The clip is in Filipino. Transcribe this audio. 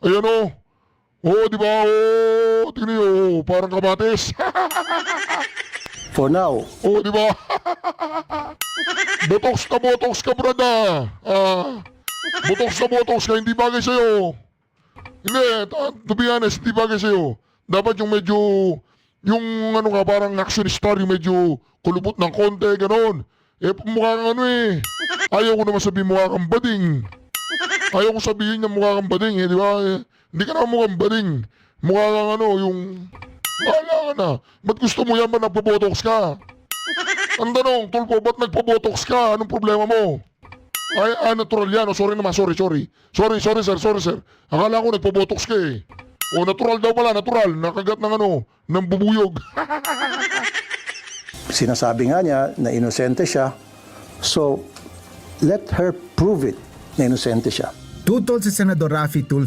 Ayan o. Oo, di ba? Oo, tingnan niyo. Oo, parang kamatis. For now, Oo, di ba? Botox ka, brada. Botox ka, hindi bagay sa'yo. Hindi, to be honest, hindi bagay sa'yo. Dapat yung medyo, yung ano ka, parang action star, yung medyo kulubot ng konti, ganon. Eh, mukha kang ano eh. Ayaw ko naman sabihin mukha kang bading. Ayaw ko sabihin na mukha kang bading eh, di ba? Eh, hindi ka naman mukhang bading. Mukha kang ano, yung... Bahala ka na. Ba't gusto mo yan ba nagpo-botox ka? Ang tanong, tulpo, ba't nagpo-botox ka? Anong problema mo? Ay, natural yan. Oh, sorry naman, sorry. Sorry, sir. Akala ko nagpo-botox ka eh. O, natural daw pala, natural. Nakagat ng ano, ng bubuyog. sinasabi nga niya na inosente siya. So, let her prove it na inosente siya. Tutol si Senador Raffy Tulfo